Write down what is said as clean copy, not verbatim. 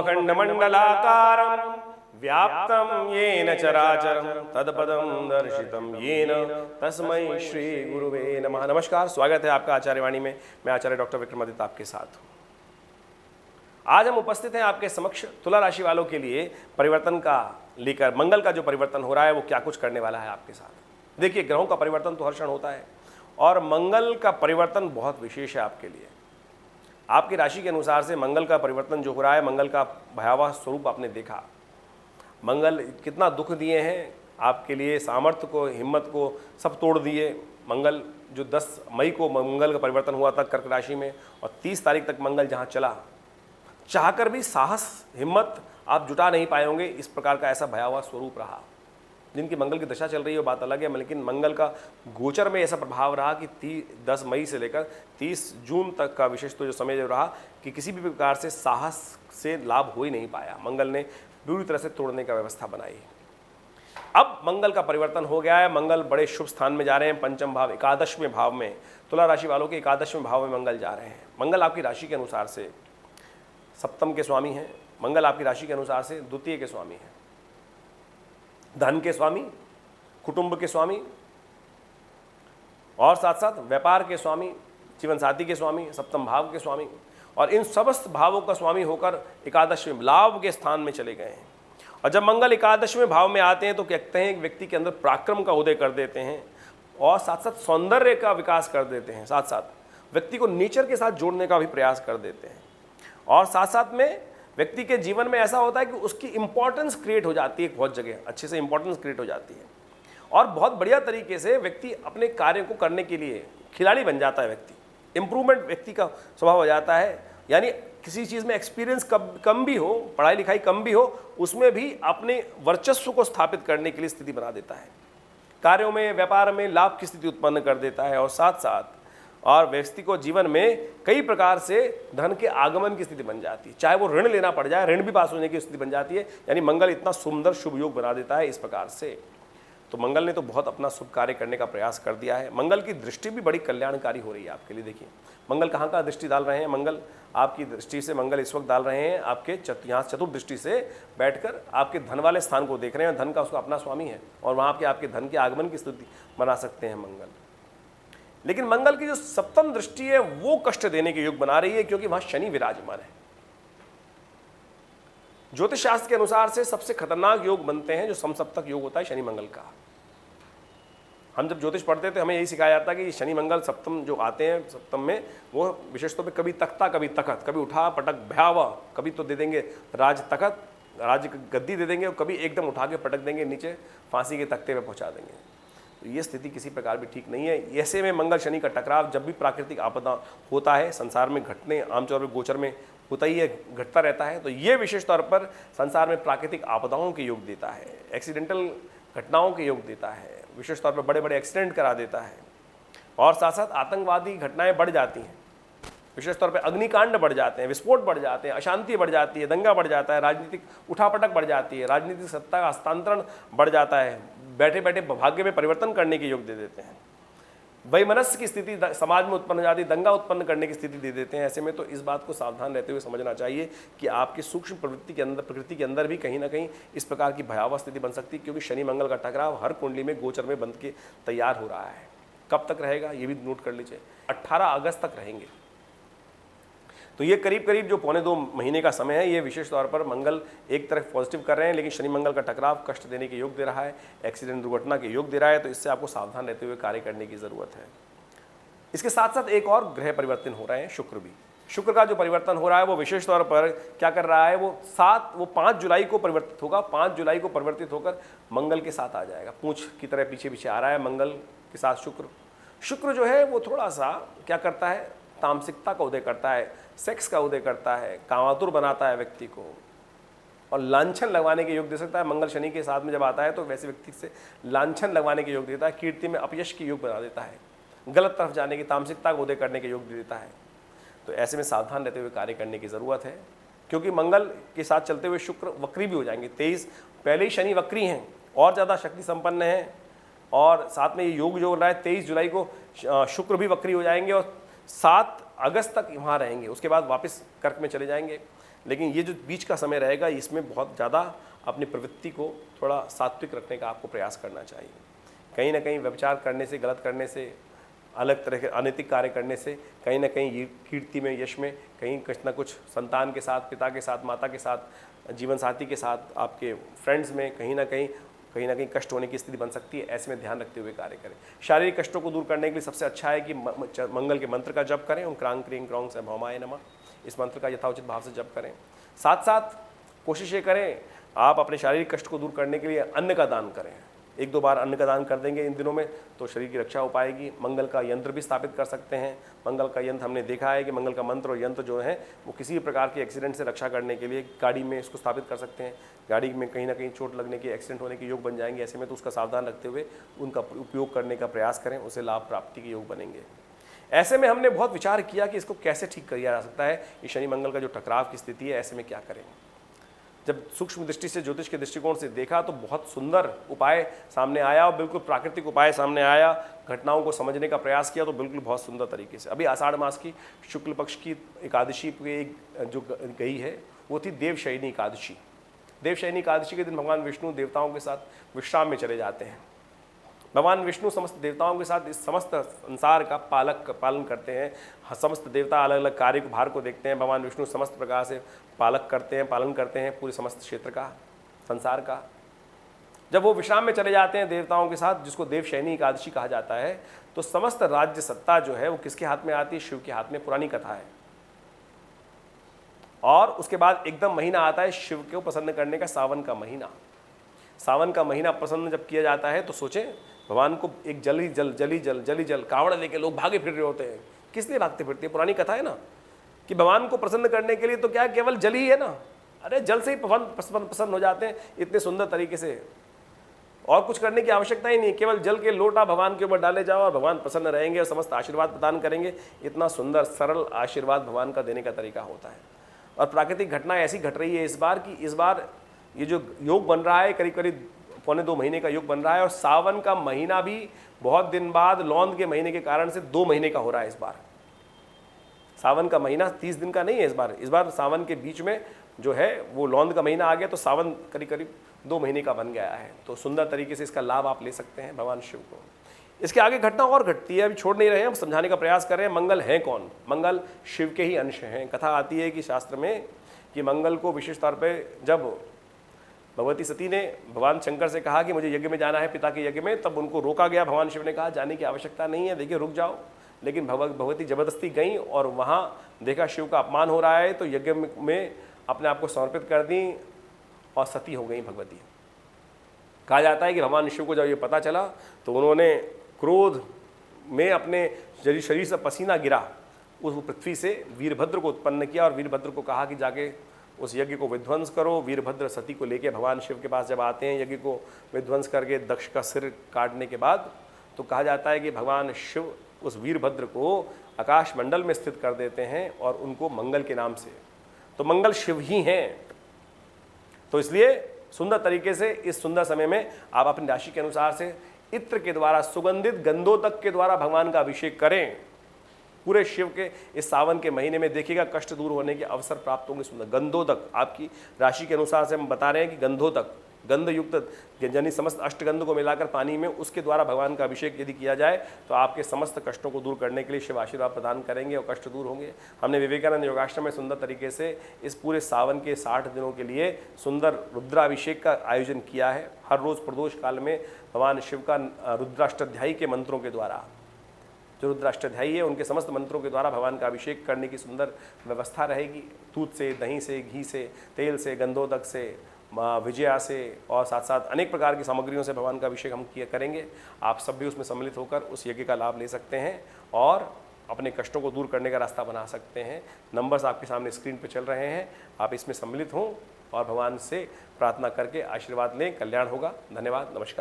व्योमखण्डमण्डलाकारं व्याप्तं येन चराचरं तत्पदं दर्शितं येन तस्मै श्री गुरुवे नमः। नमस्कार, स्वागत है आपका आचार्यवाणी में। मैं आचार्य डॉक्टर विक्रमादित्य आपके साथ हूँ। आज हम उपस्थित हैं आपके समक्ष तुला राशि वालों के लिए परिवर्तन का लेकर। मंगल का जो परिवर्तन हो रहा है वो क्या कुछ करने वाला है आपके साथ। देखिए, ग्रहों का परिवर्तन तो हर क्षण होता है और मंगल का परिवर्तन बहुत विशेष है आपके लिए। आपकी राशि के अनुसार से मंगल का परिवर्तन जो हो रहा है, मंगल का भयावह स्वरूप आपने देखा। मंगल कितना दुख दिए हैं आपके लिए, सामर्थ्य को, हिम्मत को सब तोड़ दिए। मंगल जो 10 मई को मंगल का परिवर्तन हुआ था कर्क राशि में, और 30 तारीख तक मंगल जहाँ चला, चाहकर भी साहस हिम्मत आप जुटा नहीं पाए होंगे। इस प्रकार का ऐसा भयावह स्वरूप रहा। जिनकी मंगल की दशा चल रही है वो बात अलग है, लेकिन मंगल का गोचर में ऐसा प्रभाव रहा कि 10 मई से लेकर 30 जून तक का विशेष तो जो समय जो रहा कि किसी भी प्रकार से साहस से लाभ हो ही नहीं पाया। मंगल ने पूरी तरह से तोड़ने का व्यवस्था बनाई। अब मंगल का परिवर्तन हो गया है। मंगल बड़े शुभ स्थान में जा रहे हैं, पंचम भाव 11वें भाव में। तुला राशि वालों के 11वें भाव में मंगल जा रहे हैं। मंगल आपकी राशि के अनुसार से सप्तम के स्वामी हैं। मंगल आपकी राशि के अनुसार से द्वितीय के स्वामी हैं, धन के स्वामी, कुटुंब के स्वामी और साथ साथ व्यापार के स्वामी, जीवन साथी के स्वामी, सप्तम भाव के स्वामी, और इन समस्त भावों का स्वामी होकर 11वें लाभ के स्थान में चले गए हैं। और जब मंगल 11वें भाव में आते हैं तो कहते हैं एक व्यक्ति के अंदर पराक्रम का उदय कर देते हैं और साथ साथ सौंदर्य का विकास कर देते हैं। साथ साथ व्यक्ति को नेचर के साथ जोड़ने का भी प्रयास कर देते हैं। और साथ साथ में व्यक्ति के जीवन में ऐसा होता है कि उसकी इंपॉर्टेंस क्रिएट हो जाती है, बहुत जगह अच्छे से इंपॉर्टेंस क्रिएट हो जाती है और बहुत बढ़िया तरीके से व्यक्ति अपने कार्य को करने के लिए खिलाड़ी बन जाता है। व्यक्ति इंप्रूवमेंट व्यक्ति का स्वभाव हो जाता है। यानी किसी चीज़ में एक्सपीरियंस कम भी हो, पढ़ाई लिखाई कम भी हो, उसमें भी अपने वर्चस्व को स्थापित करने के लिए स्थिति बना देता है। कार्यों में, व्यापार में लाभ की स्थिति उत्पन्न कर देता है और साथ साथ और व्यक्ति को जीवन में कई प्रकार से धन के आगमन की स्थिति बन जाती है। चाहे वो ऋण लेना पड़ जाए, ऋण भी पास होने की स्थिति बन जाती है। यानी मंगल इतना सुंदर शुभ योग बना देता है इस प्रकार से। तो मंगल ने तो बहुत अपना शुभ कार्य करने का प्रयास कर दिया है। मंगल की दृष्टि भी बड़ी कल्याणकारी हो रही है आपके लिए। देखिए, मंगल कहाँ कहाँ दृष्टि डाल रहे हैं। मंगल आपकी दृष्टि से मंगल इस वक्त डाल रहे हैं आपके यहाँ चतुर्दृष्टि से बैठकर आपके धन वाले स्थान को देख रहे हैं। धन का उसका अपना स्वामी है और वहाँ पे आपके धन के आगमन की स्थिति बना सकते हैं मंगल। लेकिन मंगल की जो सप्तम दृष्टि है वो कष्ट देने के योग बना रही है, क्योंकि वहां शनि विराजमान है। ज्योतिष शास्त्र के अनुसार से सबसे खतरनाक योग बनते हैं जो समसप्तक योग होता है शनि मंगल का। हम जब ज्योतिष पढ़ते थे हमें यही सिखाया जाता है कि शनि मंगल सप्तम जो आते हैं सप्तम में, वो विशेष तौर पर कभी तख्ता, कभी तखत, कभी उठा पटक भयावह, कभी तो दे देंगे राज तखत, राज गद्दी दे देंगे, और कभी एकदम उठा के पटक देंगे नीचे, फांसी के तख्ते पे पहुंचा देंगे। तो ये स्थिति किसी प्रकार भी ठीक नहीं है। ऐसे में मंगल शनि का टकराव जब भी प्राकृतिक आपदा होता है संसार में, घटने आमतौर पर गोचर में होता ही है, घटता रहता है। तो ये विशेष तौर पर संसार में प्राकृतिक आपदाओं के योग देता है, एक्सीडेंटल घटनाओं के योग देता है, विशेष तौर पर बड़े बड़े एक्सीडेंट करा देता है। और साथ साथ आतंकवादी घटनाएं बढ़ जाती हैं, विशेष तौर पे अग्निकांड बढ़ जाते हैं, विस्फोट बढ़ जाते हैं, अशांति बढ़ जाती है, दंगा बढ़ जाता है, राजनीतिक उठापटक बढ़ जाती है, राजनीतिक सत्ता का हस्तांतरण बढ़ जाता है, बैठे बैठे भाग्य में परिवर्तन करने के योग दे देते हैं, वैमनस्य की स्थिति समाज में उत्पन्न हो जाती है, दंगा उत्पन्न करने की स्थिति दे देते हैं। ऐसे में तो इस बात को सावधान रहते हुए समझना चाहिए कि आपकी सूक्ष्म प्रवृत्ति के अंदर भी कहीं ना कहीं इस प्रकार की भयावह स्थिति बन सकती है, क्योंकि शनि मंगल का टकराव हर कुंडली में गोचर में बन के तैयार हो रहा है। कब तक रहेगा ये भी नोट कर लीजिए, 18 अगस्त तक रहेंगे। तो ये करीब करीब जो 1.25 महीने का समय है, ये विशेष तौर पर मंगल एक तरफ पॉजिटिव कर रहे हैं, लेकिन शनि मंगल का टकराव कष्ट देने के योग दे रहा है, एक्सीडेंट दुर्घटना के योग दे रहा है। तो इससे आपको सावधान रहते हुए कार्य करने की जरूरत है। इसके साथ साथ एक और ग्रह परिवर्तन हो रहे हैं, शुक्र भी। शुक्र का जो परिवर्तन हो रहा है वो विशेष तौर पर क्या कर रहा है, वो 5 जुलाई को परिवर्तित होगा। 5 जुलाई को परिवर्तित होकर मंगल के साथ आ जाएगा। पूंछ की तरह पीछे पीछे आ रहा है मंगल के साथ शुक्र। शुक्र जो है वो थोड़ा सा क्या करता है, तामसिकता का उदय करता है, सेक्स का उदय करता है, कामातुर बनाता है व्यक्ति को और लांछन लगवाने के योग दे सकता है। मंगल शनि के साथ में जब आता है तो वैसे व्यक्ति से लांछन लगवाने के योग देता है, कीर्ति में अपयश के योग बना देता है, गलत तरफ जाने की, तामसिकता को उदय करने के योग दे देता है। तो ऐसे में सावधान रहते हुए कार्य करने की ज़रूरत है, क्योंकि मंगल के साथ चलते हुए शुक्र वक्री भी हो जाएंगे। 23 पहले ही शनि वक्री हैं और ज़्यादा शक्ति संपन्न है, और साथ में ये योग जो हो रहा है 23 जुलाई को शुक्र भी वक्री हो जाएंगे और 7 अगस्त तक वहाँ रहेंगे। उसके बाद वापस कर्क में चले जाएंगे। लेकिन ये जो बीच का समय रहेगा इसमें बहुत ज़्यादा अपनी प्रवृत्ति को थोड़ा सात्विक रखने का आपको प्रयास करना चाहिए। कहीं ना कहीं व्यभिचार करने से, गलत करने से, अलग तरह के अनैतिक कार्य करने से कहीं ना कहीं कीर्ति में, यश में, कहीं कुछ ना कुछ संतान के साथ, पिता के साथ, माता के साथ, जीवन साथी के साथ, आपके फ्रेंड्स में कहीं ना कहीं कष्ट होने की स्थिति बन सकती है। ऐसे में ध्यान रखते हुए कार्य करें। शारीरिक कष्टों को दूर करने के लिए सबसे अच्छा है कि मंगल के मंत्र का जप करें। ओम क्रांग क्रीं क्रौं से भौमाय नमः, इस मंत्र का यथाउचित भाव से जप करें। साथ साथ कोशिश ये करें आप अपने शारीरिक कष्ट को दूर करने के लिए अन्न का दान करें। 1-2 बार अन्न का दान कर देंगे इन दिनों में तो शरीर की रक्षा हो पाएगी। मंगल का यंत्र भी स्थापित कर सकते हैं। मंगल का यंत्र हमने देखा है कि मंगल का मंत्र और यंत्र जो है वो किसी भी प्रकार के एक्सीडेंट से रक्षा करने के लिए गाड़ी में इसको स्थापित कर सकते हैं। गाड़ी में कहीं ना कहीं चोट लगने की, एक्सीडेंट होने के योग बन जाएंगे। ऐसे में तो उसका सावधान रखते हुए उनका उपयोग करने का प्रयास करें, उससे लाभ प्राप्ति के योग बनेंगे। ऐसे में हमने बहुत विचार किया कि इसको कैसे ठीक किया जा सकता है। ये शनि मंगल का जो टकराव की स्थिति है, ऐसे में क्या करें। जब सूक्ष्म दृष्टि से, ज्योतिष के दृष्टिकोण से देखा तो बहुत सुंदर उपाय सामने आया और बिल्कुल प्राकृतिक उपाय सामने आया। घटनाओं को समझने का प्रयास किया तो बिल्कुल बहुत सुंदर तरीके से। अभी आषाढ़ मास की शुक्ल पक्ष की एकादशी जो गई है वो थी देवशयनी एकादशी। देवशयनी एकादशी के दिन भगवान विष्णु देवताओं के साथ विश्राम में चले जाते हैं। भगवान विष्णु समस्त देवताओं के साथ इस समस्त संसार का पालन करते हैं। समस्त देवता अलग अलग कार्य को, भार को देखते हैं। भगवान विष्णु समस्त प्रकार से पालन करते हैं पूरे समस्त क्षेत्र का, संसार का। जब वो विश्राम में चले जाते हैं देवताओं के साथ, जिसको देवशयनी एकादशी कहा जाता है, तो समस्त राज्य सत्ता जो है वो किसके हाथ में आती है? शिव के हाथ में। पुरानी कथा है। और उसके बाद एकदम महीना आता है शिव को प्रसन्न करने का, सावन का महीना। सावन का महीना प्रसन्न जब किया जाता है तो सोचें, भगवान को एक जली जल कावड़ लेके लोग भागे फिर रहे होते हैं। किस लिए भागते फिरते हैं? पुरानी कथा है ना कि भगवान को प्रसन्न करने के लिए तो क्या केवल जल ही है ना। अरे जल से ही प्रसन्न हो जाते हैं इतने सुंदर तरीके से, और कुछ करने की आवश्यकता ही नहीं। केवल जल के लोटा भगवान के ऊपर डाले जाओ और भगवान प्रसन्न रहेंगे और समस्त आशीर्वाद प्रदान करेंगे। इतना सुंदर सरल आशीर्वाद भगवान का देने का तरीका होता है। और प्राकृतिक घटना ऐसी घट रही है इस बार कि इस बार ये जो योग बन रहा है करीब 1.25 महीने का योग बन रहा है, और सावन का महीना भी बहुत दिन बाद लौंद के महीने के कारण से 2 महीने का हो रहा है इस बार। सावन का महीना 30 दिन का नहीं है इस बार सावन के बीच में जो है वो लौंद का महीना आ गया, तो सावन करीब 2 महीने का बन गया है। तो सुंदर तरीके से इसका लाभ आप ले सकते हैं भगवान शिव को। इसके आगे घटना और घटती है, अभी छोड़ नहीं रहे हैं, हम समझाने का प्रयास कर रहे हैं। मंगल है कौन? मंगल शिव के ही अंश हैं। कथा आती है कि शास्त्र में कि मंगल को विशेष तौर पर जब भगवती सती ने भगवान शंकर से कहा कि मुझे यज्ञ में जाना है, पिता के यज्ञ में, तब उनको रोका गया। भगवान शिव ने कहा जाने की आवश्यकता नहीं है, देखिए रुक जाओ। लेकिन भगवती जबरदस्ती गई और वहाँ देखा शिव का अपमान हो रहा है, तो यज्ञ में अपने आप को समर्पित कर दी और सती हो गई भगवती। कहा जाता है कि भगवान शिव को जब ये पता चला तो उन्होंने क्रोध में अपने शरीर से पसीना गिरा, उस पृथ्वी से वीरभद्र को उत्पन्न किया और वीरभद्र को कहा कि जाके उस यज्ञ को विध्वंस करो। वीरभद्र सती को लेके भगवान शिव के पास जब आते हैं, यज्ञ को विध्वंस करके दक्ष का सिर काटने के बाद, तो कहा जाता है कि भगवान शिव उस वीरभद्र को आकाश मंडल में स्थित कर देते हैं और उनको मंगल के नाम से, तो मंगल शिव ही हैं। तो इसलिए सुंदर तरीके से इस सुंदर समय में आप अपनी राशि के अनुसार से इत्र के द्वारा, सुगंधित गंधोदक के द्वारा भगवान का अभिषेक करें। पूरे शिव के इस सावन के महीने में देखिएगा कष्ट दूर होने के अवसर प्राप्त होंगे। सुंदर गंधोदक, आपकी राशि के अनुसार से हम बता रहे हैं कि गंधोदक, गंध युक्त यानी समस्त अष्टगंध को मिलाकर पानी में उसके द्वारा भगवान का अभिषेक यदि किया जाए तो आपके समस्त कष्टों को दूर करने के लिए शिव आशीर्वाद प्रदान करेंगे और कष्ट दूर होंगे। हमने विवेकानंद योगाश्रम में सुंदर तरीके से इस पूरे सावन के 60 दिनों के लिए सुंदर रुद्राभिषेक का आयोजन किया है। हर रोज़ प्रदोष काल में भगवान शिव का रुद्राष्टाध्यायी के मंत्रों के द्वारा, जो रुद्राष्टाध्यायी है उनके समस्त मंत्रों के द्वारा भगवान का अभिषेक करने की सुंदर व्यवस्था रहेगी। दूध से, दही से, घी से, तेल से, गंधोदक से, विजया से और साथ साथ अनेक प्रकार की सामग्रियों से भगवान का अभिषेक हम करेंगे। आप सब भी उसमें सम्मिलित होकर उस यज्ञ का लाभ ले सकते हैं और अपने कष्टों को दूर करने का रास्ता बना सकते हैं। नंबर्स आपके सामने स्क्रीन पर चल रहे हैं, आप इसमें सम्मिलित हों और भगवान से प्रार्थना करके आशीर्वाद लें। कल्याण होगा। धन्यवाद, नमस्कार।